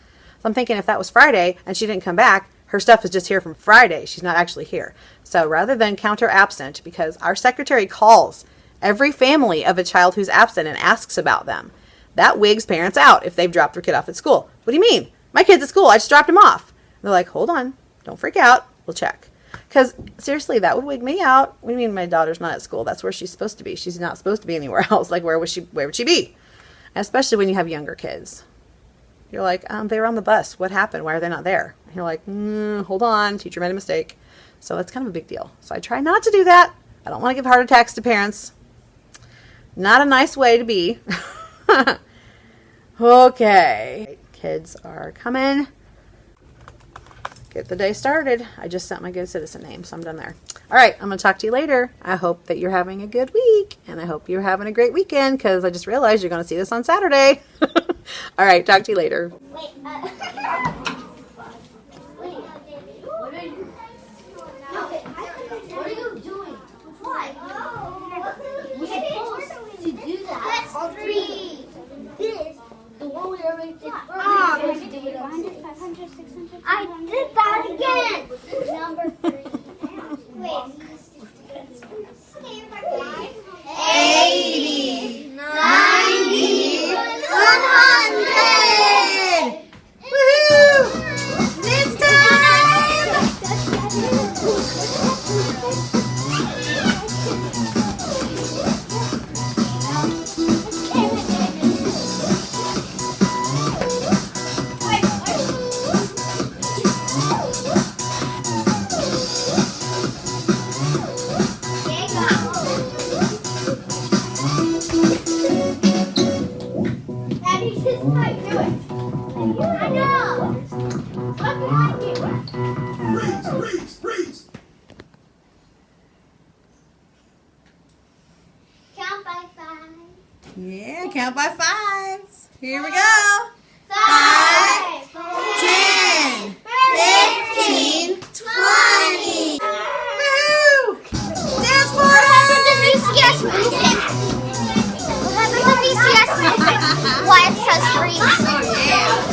I'm thinking if that was Friday and she didn't come back, her stuff is just here from Friday. She's not actually here. So rather than count her absent, because our secretary calls every family of a child who's absent and asks about them, that wigs parents out if they've dropped their kid off at school. What do you mean? My kid's at school. I just dropped him off. And they're like, hold on. Don't freak out. We'll check. Because seriously, that would wig me out. What do you mean my daughter's not at school? That's where she's supposed to be. She's not supposed to be anywhere else. Like, where would she be? And especially when you have younger kids. You're like, they were on the bus. What happened? Why are they not there? And you're like, hold on. Teacher made a mistake. So it's kind of a big deal. So I try not to do that. I don't want to give heart attacks to parents. Not a nice way to be. Okay. Kids are coming. Get the day started. I just sent my good citizen name, so I'm done there. All right, I'm going to talk to you later. I hope that you're having a good week, and I hope you're having a great weekend, because I just realized you're going to see this on Saturday. All right, talk to you later. Wait, what are you? What are you doing? What? We're supposed to do that. That's three. This, the one we already did first. I did that again. Number 3. Wait. 80, 90, 100. Woohoo! It's Count by 5. Yeah, count by 5s. Here we go. 5, 10, 15, 20. Woo! Dance for What it! happened to VCS movement? What happened to VCS movement? Why it says freeze? Oh, yeah.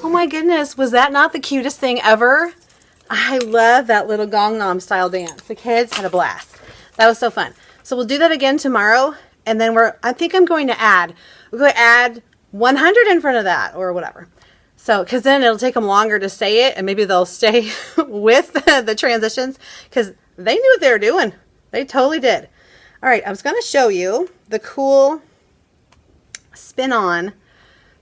Oh my goodness, was that not the cutest thing ever? I love that little Gong Nom style dance. The kids had a blast. That was so fun. So we'll do that again tomorrow, and then I think we're going to add 100 in front of that or whatever. So, because then it'll take them longer to say it, and maybe they'll stay with the transitions, because they knew what they were doing. They totally did. All right, I was going to show you the cool spin-on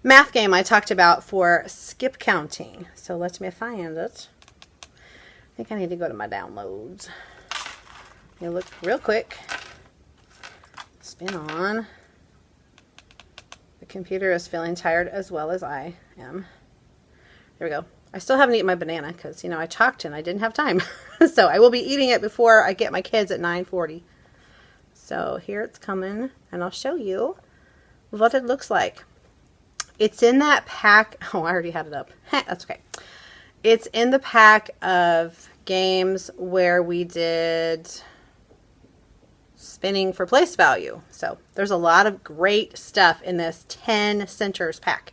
math game I talked about for skip counting. So let me find it. I think I need to go to my downloads. You look real quick. Spin on. The computer is feeling tired as well as I am. There we go. I still haven't eaten my banana because, you know, I talked and I didn't have time. So I will be eating it before I get my kids at 9:40. So here it's coming, and I'll show you what it looks like. It's in that pack. Oh, I already had it up. That's okay. It's in the pack of games where we did spinning for place value. So there's a lot of great stuff in this 10 centers pack.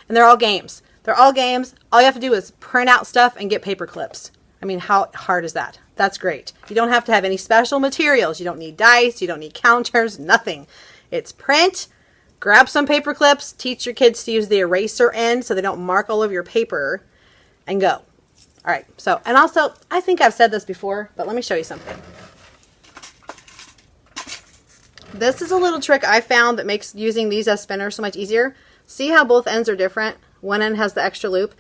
And they're all games. They're all games. All you have to do is print out stuff and get paper clips. I mean, how hard is that? That's great. You don't have to have any special materials. You don't need dice. You don't need counters. Nothing. It's print. Grab some paper clips. Teach your kids to use the eraser end so they don't mark all over your paper. And go. All right. So, and also, I think I've said this before, but let me show you something. This is a little trick I found that makes using these as spinners so much easier. See how both ends are different? One end has the extra loop.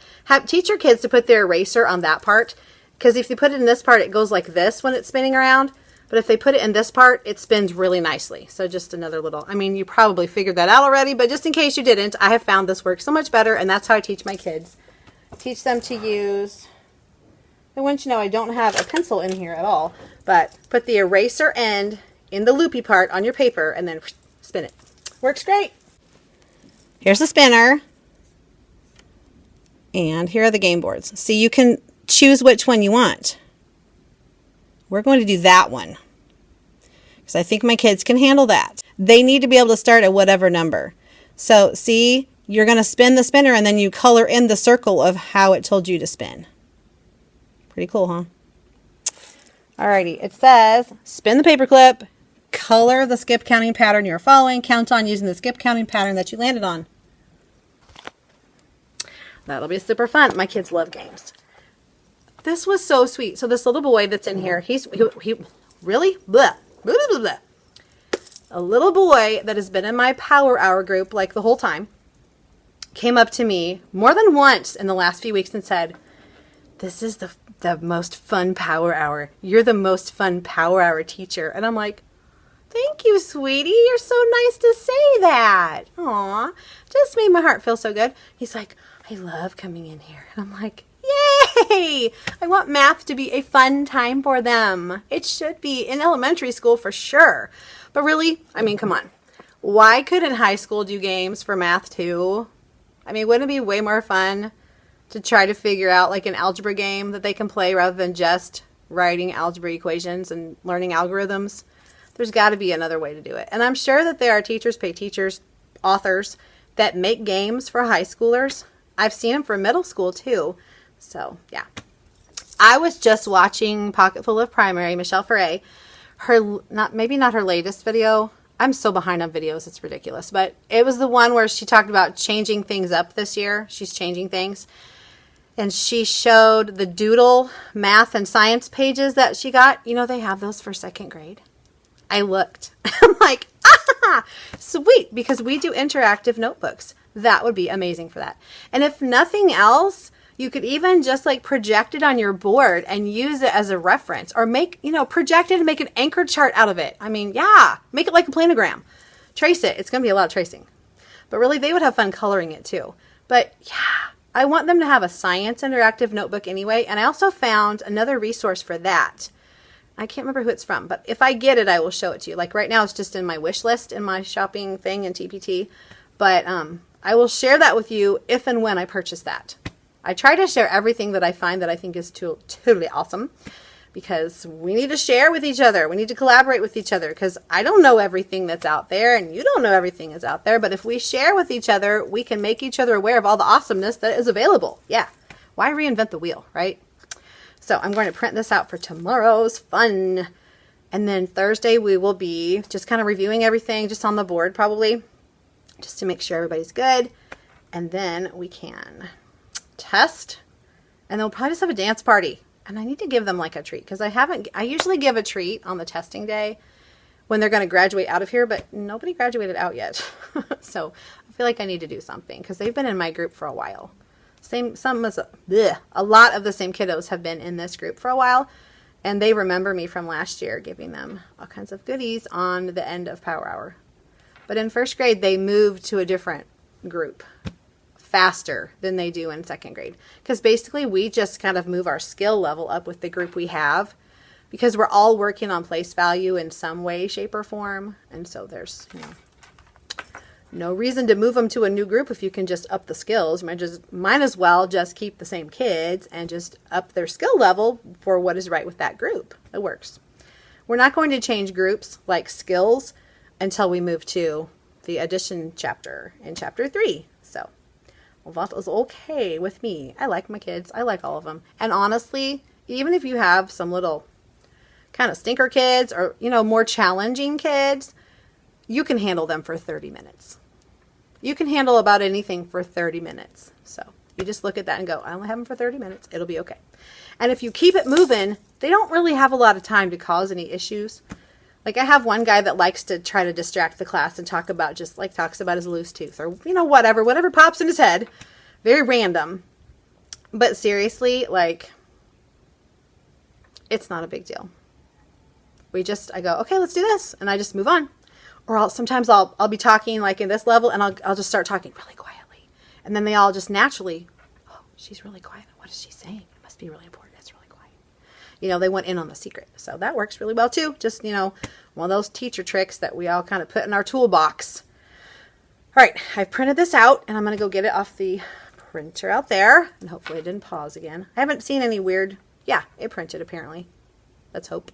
Teach your kids to put their eraser on that part, because if you put it in this part, it goes like this when it's spinning around. But if they put it in this part, it spins really nicely. So just another little, I mean, you probably figured that out already, but just in case you didn't, I have found this works so much better, and that's how I teach my kids. Teach them to use, and once you know, I don't have a pencil in here at all, but put the eraser end in the loopy part on your paper and then spin it. Works great. Here's the spinner. And here are the game boards. So you can choose which one you want. We're going to do that one because I think my kids can handle that. They need to be able to start at whatever number. So see, you're going to spin the spinner and then you color in the circle of how it told you to spin. Pretty cool, huh? Alrighty, it says spin the paperclip, color the skip counting pattern you're following, count on using the skip counting pattern that you landed on. That'll be super fun. My kids love games. This was so sweet. So this little boy that's in here, he really? Blah, blah, blah, blah. A little boy that has been in my Power Hour group like the whole time came up to me more than once in the last few weeks and said, this is the most fun Power Hour. You're the most fun Power Hour teacher. And I'm like, thank you, sweetie. You're so nice to say that. Aw, just made my heart feel so good. He's like, I love coming in here. And I'm like, yay! I want math to be a fun time for them. It should be in elementary school for sure. But really, I mean, come on. Why couldn't high school do games for math too? I mean, wouldn't it be way more fun to try to figure out like an algebra game that they can play rather than just writing algebra equations and learning algorithms? There's got to be another way to do it. And I'm sure that there are teachers, pay teachers, authors that make games for high schoolers. I've seen them for middle school too. So yeah. I was just watching Pocketful of Primary, Michelle Ferre. Maybe not her latest video. I'm so behind on videos, it's ridiculous. But it was the one where she talked about changing things up this year. She's changing things. And she showed the doodle math and science pages that she got. You know, they have those for second grade. I looked. I'm like, ah, sweet, because we do interactive notebooks. That would be amazing for that. And if nothing else, you could even just like project it on your board and use it as a reference, or make, project it and make an anchor chart out of it. I mean, yeah, make it like a planogram. Trace it. It's going to be a lot of tracing. But really, they would have fun coloring it too. But yeah, I want them to have a science interactive notebook anyway. And I also found another resource for that. I can't remember who it's from, but if I get it, I will show it to you. Like right now, it's just in my wish list in my shopping thing in TpT. But I will share that with you if and when I purchase that. I try to share everything that I find that I think is totally awesome, because we need to share with each other. We need to collaborate with each other, because I don't know everything that's out there and you don't know everything that's out there. But if we share with each other, we can make each other aware of all the awesomeness that is available. Yeah. Why reinvent the wheel, right? So I'm going to print this out for tomorrow's fun. And then Thursday we will be just kind of reviewing everything just on the board probably, just to make sure everybody's good. And then we can test, and then we'll probably just have a dance party. And I need to give them like a treat, because I usually give a treat on the testing day when they're going to graduate out of here, but nobody graduated out yet. So I feel like I need to do something, because they've been in my group for a while. A lot of the same kiddos have been in this group for a while, and they remember me from last year giving them all kinds of goodies on the end of Power Hour. But in first grade, they moved to a different group faster than they do in second grade, because basically we just kind of move our skill level up with the group we have, because we're all working on place value in some way, shape, or form. And so there's no reason to move them to a new group if you can just up the skills. Might as well just keep the same kids and just up their skill level for what is right with that group. It works. We're not going to change groups like skills until we move to the addition chapter in chapter 3. So that is okay with me. I like my kids. I like all of them. And honestly, even if you have some little kind of stinker kids or, more challenging kids, you can handle them for 30 minutes. You can handle about anything for 30 minutes. So you just look at that and go, I only have them for 30 minutes. It'll be okay. And if you keep it moving, they don't really have a lot of time to cause any issues. Like I have one guy that likes to try to distract the class and talks about his loose tooth or, whatever pops in his head. Very random. But seriously, it's not a big deal. I go, okay, let's do this. And I just move on. Or sometimes I'll be talking like in this level and I'll just start talking really quietly. And then they all just naturally, oh, she's really quiet. What is she saying? It must be really important. It's really quiet. You know, they went in on the secret. So that works really well too. Just, you know, one of those teacher tricks that we all kind of put in our toolbox. All right, I've printed this out and I'm going to go get it off the printer out there. And hopefully it didn't pause again. I haven't seen any weird, yeah, it printed apparently. Let's hope.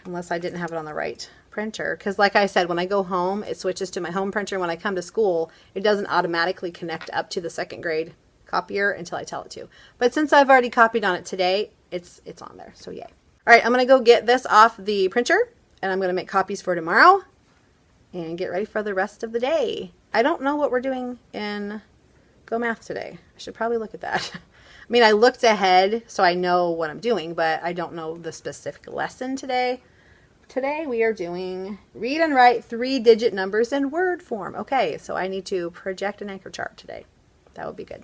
Unless I didn't have it on the right printer. Because like I said, when I go home, it switches to my home printer. When I come to school, it doesn't automatically connect up to the second grade copier until I tell it to. But since I've already copied on it today, it's on there. So yay. All right, I'm going to go get this off the printer and I'm going to make copies for tomorrow and get ready for the rest of the day. I don't know what we're doing in Go Math today. I should probably look at that. I mean, I looked ahead so I know what I'm doing, but I don't know the specific lesson today. Today we are doing read and write 3-digit numbers in word form. Okay, so I need to project an anchor chart today. That would be good.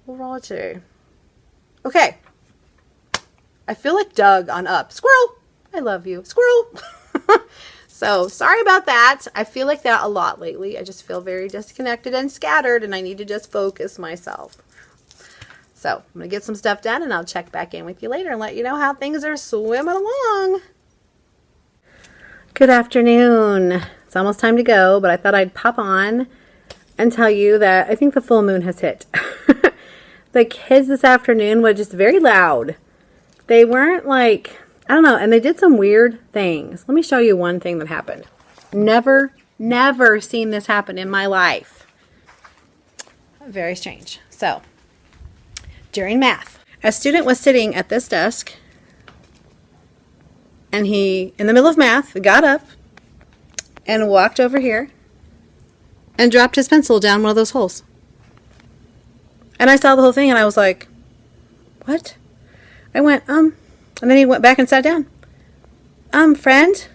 We'll roll it today. Okay. I feel like Doug on Up. Squirrel! I love you. Squirrel! So, sorry about that. I feel like that a lot lately. I just feel very disconnected and scattered, and I need to just focus myself. So, I'm going to get some stuff done, and I'll check back in with you later and let you know how things are swimming along. Good afternoon. It's almost time to go, but I thought I'd pop on and tell you that I think the full moon has hit. The kids this afternoon were just very loud. They weren't like, I don't know, and they did some weird things. Let me show you one thing that happened. Never seen this happen in my life. Very strange. So, during math, a student was sitting at this desk, and he, in the middle of math, got up and walked over here and dropped his pencil down one of those holes. And I saw the whole thing, and I was like, what? I went, and then he went back and sat down. Friend,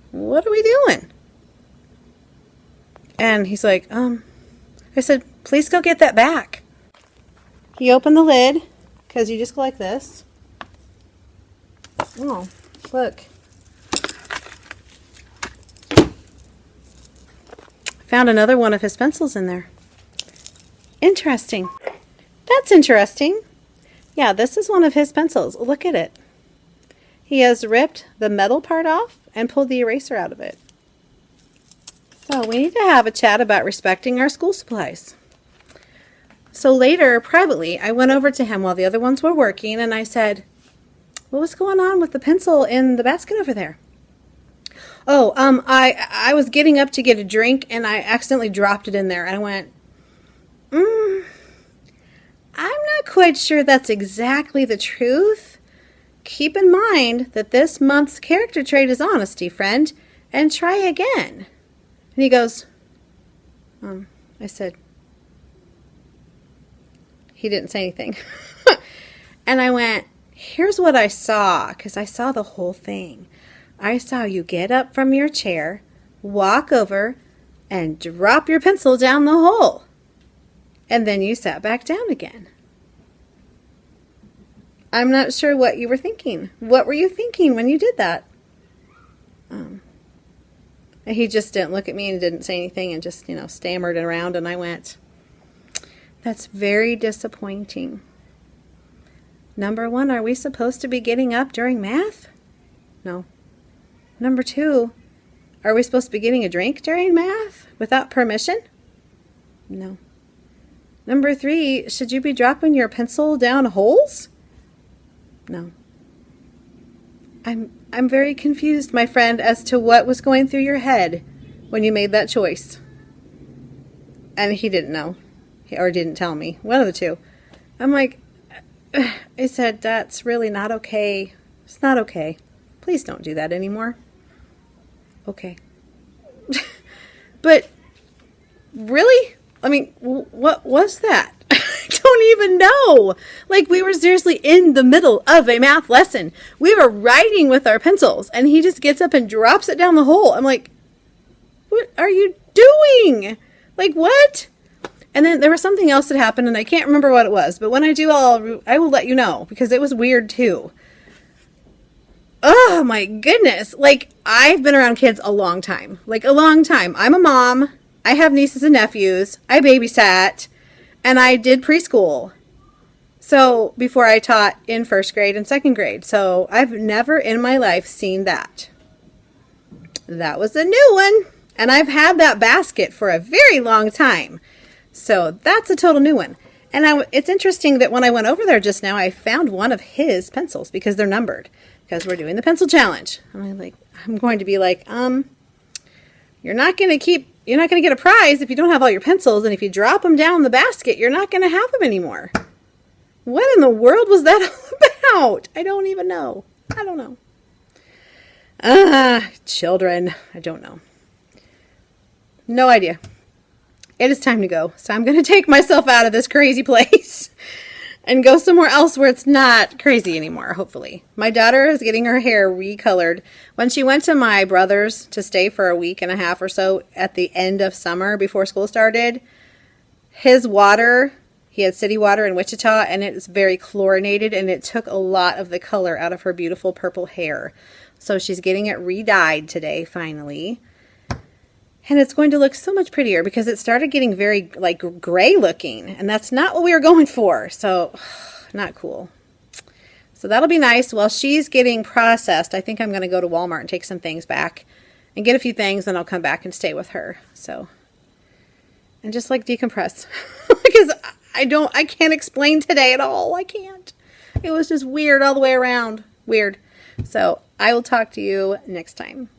what are we doing? And he's like, I said, please go get that back. He opened the lid, because you just go like this. Oh, look. Found another one of his pencils in there. Interesting. That's interesting. Yeah, this is one of his pencils. Look at it. He has ripped the metal part off and pulled the eraser out of it. So we need to have a chat about respecting our school supplies. So later, privately, I went over to him while the other ones were working and I said, what was going on with the pencil in the basket over there? Oh, I was getting up to get a drink and I accidentally dropped it in there. And I went, I'm not quite sure that's exactly the truth. Keep in mind that this month's character trait is honesty, friend, and try again. And he goes, I said, he didn't say anything. And I went, here's what I saw, because I saw the whole thing. I saw you get up from your chair, walk over, and drop your pencil down the hole. And then you sat back down again. I'm not sure what you were thinking. What were you thinking when you did that? And he just didn't look at me and didn't say anything and just, stammered around. And I went, that's very disappointing. Number one, are we supposed to be getting up during math? No. Number two, are we supposed to be getting a drink during math without permission? No. Number three, should you be dropping your pencil down holes? No. I'm very confused, my friend, as to what was going through your head when you made that choice. And he didn't know, or didn't tell me. One of the two. I'm like, I said, that's really not okay. It's not okay. Please don't do that anymore. Okay. But really? I mean, what was that? I don't even know. Like, we were seriously in the middle of a math lesson. We were writing with our pencils, and he just gets up and drops it down the hole. I'm like, what are you doing? Like, what? And then there was something else that happened, and I can't remember what it was. But when I do, I will let you know, because it was weird, too. Oh my goodness. Like, I've been around kids a long time. Like, a long time. I'm a mom. I have nieces and nephews. I babysat. And I did preschool. So, before I taught in first grade and second grade. So, I've never in my life seen that. That was a new one. And I've had that basket for a very long time. So, that's a total new one. And it's interesting that when I went over there just now, I found one of his pencils because they're numbered. Because we're doing the pencil challenge. I'm going to be like, you're not going to get a prize if you don't have all your pencils. And if you drop them down the basket, you're not going to have them anymore. What in the world was that all about? I don't even know. I don't know. Children. I don't know. No idea. It is time to go. So I'm going to take myself out of this crazy place and go somewhere else where it's not crazy anymore, hopefully. My daughter is getting her hair recolored. When she went to my brother's to stay for a week and a half or so at the end of summer before school started, his water, he had city water in Wichita, and it was very chlorinated, and it took a lot of the color out of her beautiful purple hair. So she's getting it re-dyed today, finally. And it's going to look so much prettier because it started getting very like gray looking. And that's not what we were going for. So not cool. So that'll be nice. While she's getting processed, I think I'm going to go to Walmart and take some things back and get a few things. Then I'll come back and stay with her. So, and just like decompress because I can't explain today at all. I can't. It was just weird all the way around. Weird. So I will talk to you next time.